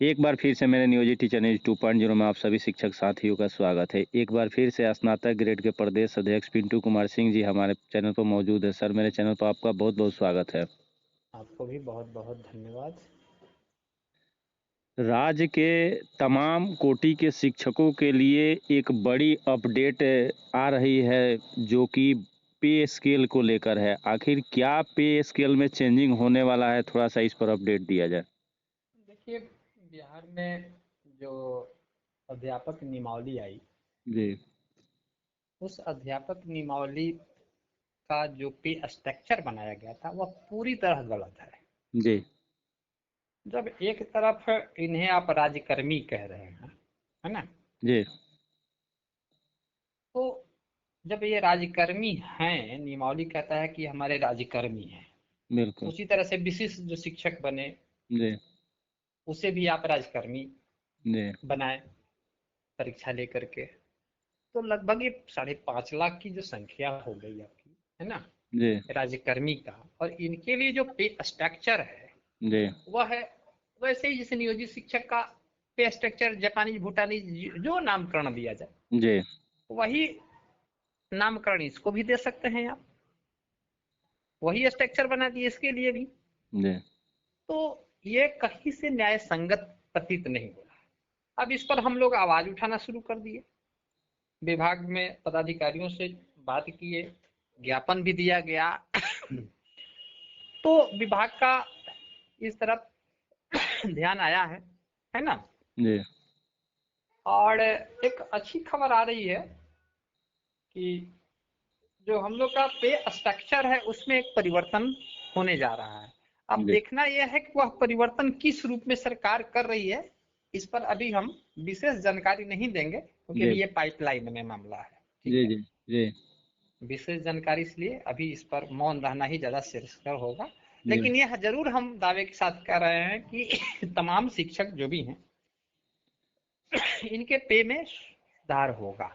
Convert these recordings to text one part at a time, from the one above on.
एक बार फिर से मेरे नियोजित टीचर न्यूज 2.0 में आप सभी शिक्षक साथियों का स्वागत है। एक बार फिर से स्नातक ग्रेड के प्रदेश अध्यक्ष पिंटू कुमार सिंह जी हमारे चैनल पर मौजूद है। सर, मेरे चैनल पर आपका बहुत बहुत स्वागत है। आपको भी बहुत बहुत धन्यवाद। राज्य के तमाम कोटि के शिक्षकों के लिए एक बड़ी अपडेट आ रही है, जो कि पे स्केल को लेकर है। आखिर क्या पे स्केल में चेंजिंग होने वाला है, थोड़ा सा इस पर अपडेट दिया जाए। देखिए, बिहार में जो अध्यापक नियमावली आई, जी उस अध्यापक नियमावली का जो पे स्ट्रक्चर बनाया गया था वह पूरी तरह गलत है। जी जब एक तरफ इन्हें आप राज्यकर्मी कह रहे हैं, है ना, जी तो जब ये राज्यकर्मी हैं, नियमावली कहता है कि हमारे राज्यकर्मी हैं, बिल्कुल। उसी तरह से विशिष्ट जो शिक्षक बने जी उसे भी आप राज्यकर्मी जी बनाए परीक्षा लेकर के। तो लगभग ये 5.5 लाख की जो संख्या हो गई आपकी, है ना, जी राज्यकर्मी का, और इनके लिए जो पे स्ट्रक्चर है जी वह है वैसे ही जैसे नियोजित शिक्षक का पे स्ट्रक्चर जापानीज भूटानीज जो नामकरण दिया जाए जी वही नामकरण इसको भी दे सकते हैं आप, वही स्ट्रक्चर बना दिए इसके लिए भी। जी तो ये कहीं से न्याय संगत प्रतीत नहीं हो रहा। अब इस पर हम लोग आवाज उठाना शुरू कर दिए, विभाग में पदाधिकारियों से बात किए, ज्ञापन भी दिया गया। तो विभाग का इस तरफ ध्यान आया है ना। जी और एक अच्छी खबर आ रही है कि जो हम लोग का पे स्ट्रक्चर है उसमें एक परिवर्तन होने जा रहा है। अब जी देखना यह है कि वह परिवर्तन किस रूप में सरकार कर रही है, इस पर अभी हम विशेष जानकारी नहीं देंगे क्योंकि जी अभी ये पाइपलाइन में मामला है। ठीक जी है, जी जी विशेष जानकारी इसलिए अभी इस पर मौन रहना ही ज्यादा श्रेयस्कर होगा। जी लेकिन यह जरूर हम दावे के साथ कह रहे हैं कि तमाम शिक्षक जो भी हैं इनके पे में सुधार होगा,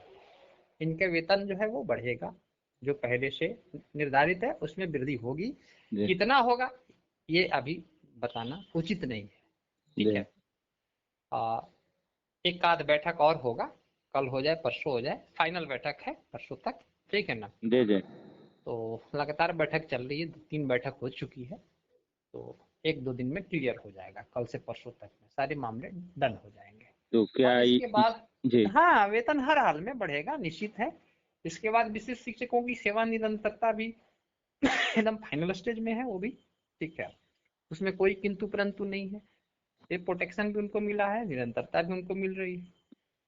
इनके वेतन जो है वो बढ़ेगा, जो पहले से निर्धारित है उसमें वृद्धि होगी। जी कितना होगा ये अभी बताना उचित नहीं है। ठीक जी है, आ, एक आध बैठक और होगा, कल हो जाए परसों हो जाए, फाइनल बैठक है परसों तक। ठीक है ना, जी जी तो लगातार बैठक चल रही है, 3 बैठक हो चुकी है, तो 1-2 दिन में क्लियर हो जाएगा, कल से परसों तक में सारे मामले डन हो जाएंगे। तो क्या और इसके बाद जी हाँ, वेतन हर हाल में बढ़ेगा, निश्चित है। इसके बाद विशिष्ट शिक्षकों की सेवा निरंतरता भी एकदम फाइनल स्टेज में है वो भी। ठीक है, उसमें कोई किंतु परंतु नहीं है, ये प्रोटेक्शन भी उनको मिला है, निरंतरता भी उनको मिल रही है।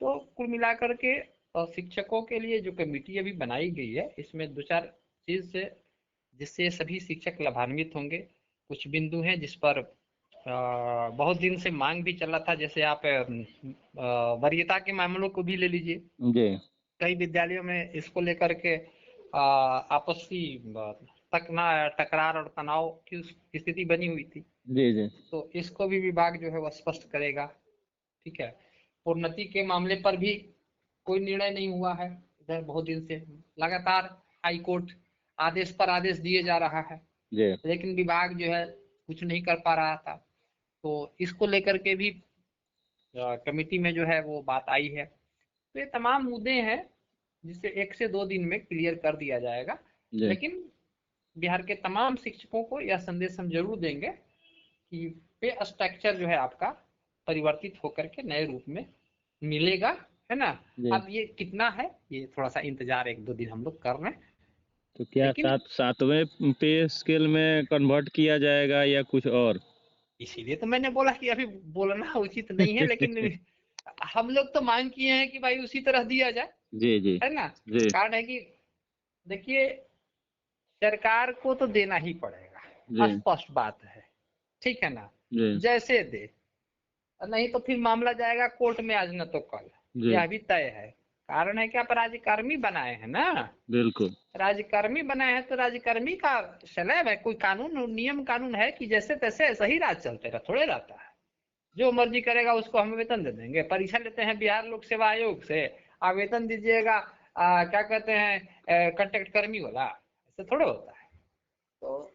तो कुल मिलाकर के शिक्षकों के लिए जो कमेटी अभी बनाई गई है इसमें 2-4 चीज से जिससे सभी शिक्षक लाभान्वित होंगे। कुछ बिंदु हैं जिस पर बहुत दिन से मांग भी चला था, जैसे आप वरीयता के मामलों को भी ले लीजिए। जी कई विद्यालयों में इसको लेकर के आपसी टकरार और तनाव की स्थिति बनी हुई थी, जी जी तो इसको भी विभाग जो है वह स्पष्ट करेगा। ठीक है, प्रोन्नति के मामले पर भी कोई निर्णय नहीं हुआ है, इधर बहुत दिन से लगातार हाई कोर्ट आदेश पर आदेश दिए जा रहा है, जी लेकिन विभाग जो है कुछ नहीं कर पा रहा था। तो इसको लेकर के भी कमेटी में जो है वो बात आई है। तो ये तमाम मुद्दे हैं जिसे 1 से 2 दिन में क्लियर कर दिया जाएगा। जी लेकिन बिहार के तमाम शिक्षकों को यह संदेश हम जरूर देंगे कि पे स्ट्रक्चर जो है आपका परिवर्तित होकर के नए रूप में मिलेगा, है ना। जी अब ये कितना है ये थोड़ा सा इंतजार 1-2 दिन हम लोग कर रहे हैं, तो क्या लेकिन सातवें पे स्केल में कन्वर्ट किया जाएगा या कुछ और। इसीलिए तो मैंने बोला कि अभी बोलना उचित नहीं है, लेकिन हम लोग तो मांग किए हैं कि भाई उसी तरह दिया जाए, जी जी है ना। जी कारण है कि देखिए, सरकार को तो देना ही पड़ेगा, जी स्पष्ट बात है। ठीक है ना, जी जैसे दे, नहीं तो फिर मामला जाएगा कोर्ट में आज न तो कल, जी यह भी तय है। कारण है कि आप राज्यकर्मी बनाए हैं ना, बिल्कुल राज्यकर्मी बनाए हैं तो राज्यकर्मी का स्लैब है, कोई कानून नियम कानून है कि जैसे तैसे ऐसा ही राज चलते रहा, थोड़े रहता है। जो मर्जी करेगा उसको हम वेतन दे देंगे। परीक्षा लेते हैं बिहार लोक सेवा आयोग से, आप वेतन दीजिएगा क्या कहते हैं, कंट्रैक्ट कर्मी वाला, ऐसे थोड़े होता है। तो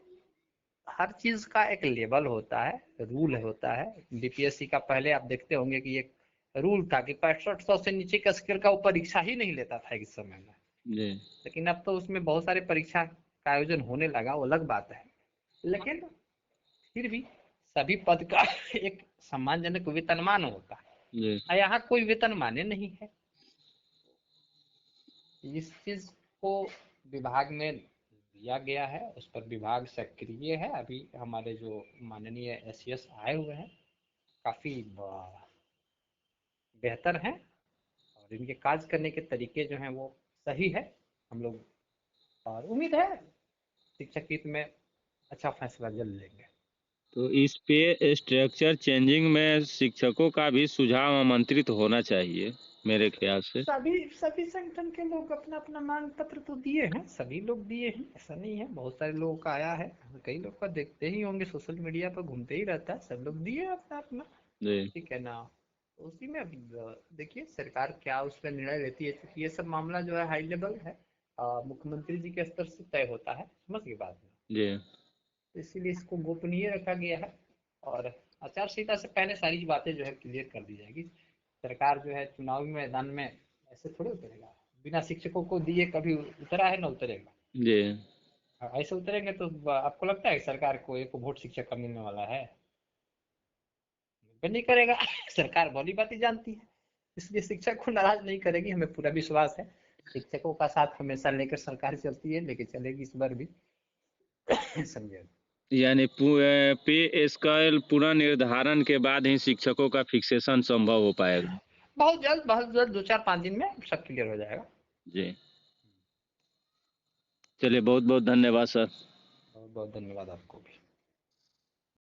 हर चीज का एक लेवल होता है, रूल होता है। बीपीएससी का पहले आप देखते होंगे कि एक रूल था कि 6500 से नीचे का स्केल का वो परीक्षा ही नहीं लेता था इस समय में। जी लेकिन अब तो उसमें बहुत सारे परीक्षा का आयोजन होने लगा, वो अलग बात है। लेकिन फिर भी सभी पद का एक सम्मानजनक वेतनमान होता है, जी और यहाँ कोई वेतनमान नहीं है। इस चीज को विभाग में दिया गया है, उस पर विभाग सक्रिय है। अभी हमारे जो माननीय एसईएस आए हुए हैं, काफी बेहतर हैं, और इनके कार्य करने के तरीके जो हैं वो सही है। हम लोग और उम्मीद है शिक्षक हित में अच्छा फैसला जल्द लेंगे। तो इस पे स्ट्रक्चर चेंजिंग में शिक्षकों का भी सुझाव आमंत्रित होना चाहिए मेरे ख्याल से। सभी सभी संगठन के लोग अपना अपना मांग पत्र तो दिए हैं, सभी लोग दिए हैं, ऐसा नहीं है। बहुत सारे लोगों का आया है, कई लोग का देखते ही होंगे, सोशल मीडिया पर घूमते ही रहता है, सब लोग दिए अपना अपना। जी ठीक है ना। तो उसी में अभी देखिए सरकार क्या उस पर निर्णय लेती है, क्योंकि ये सब मामला जो है हाई लेवल है, मुख्यमंत्री जी के स्तर से तय होता है, समझ गए बात में। जी तो इसीलिए इसको गोपनीय रखा गया है, और आचार संहिता से पहले सारी बातें जो है क्लियर कर दी जाएगी। सरकार जो है चुनावी मैदान में ऐसे थोड़े उतरेगा, बिना शिक्षकों को दिए कभी उतरा है ना उतरेगा। जी ऐसे उतरेंगे तो आपको लगता है कि सरकार को एक वोट शिक्षक का मिलने वाला है? नहीं करेगा। सरकार भली बात ही जानती है, इसलिए शिक्षक को नाराज नहीं करेगी, हमें पूरा विश्वास है। शिक्षकों का साथ हमेशा लेकर सरकार चलती है, लेके चलेगी इस बार भी। समझे। यानी पे स्केल पुनर्निर्धारण के बाद ही शिक्षकों का फिक्सेशन संभव हो पाएगा। बहुत जल्द 2-4-5 दिन में सब क्लियर हो जाएगा। जी चलिए बहुत बहुत धन्यवाद सर। बहुत बहुत धन्यवाद आपको भी।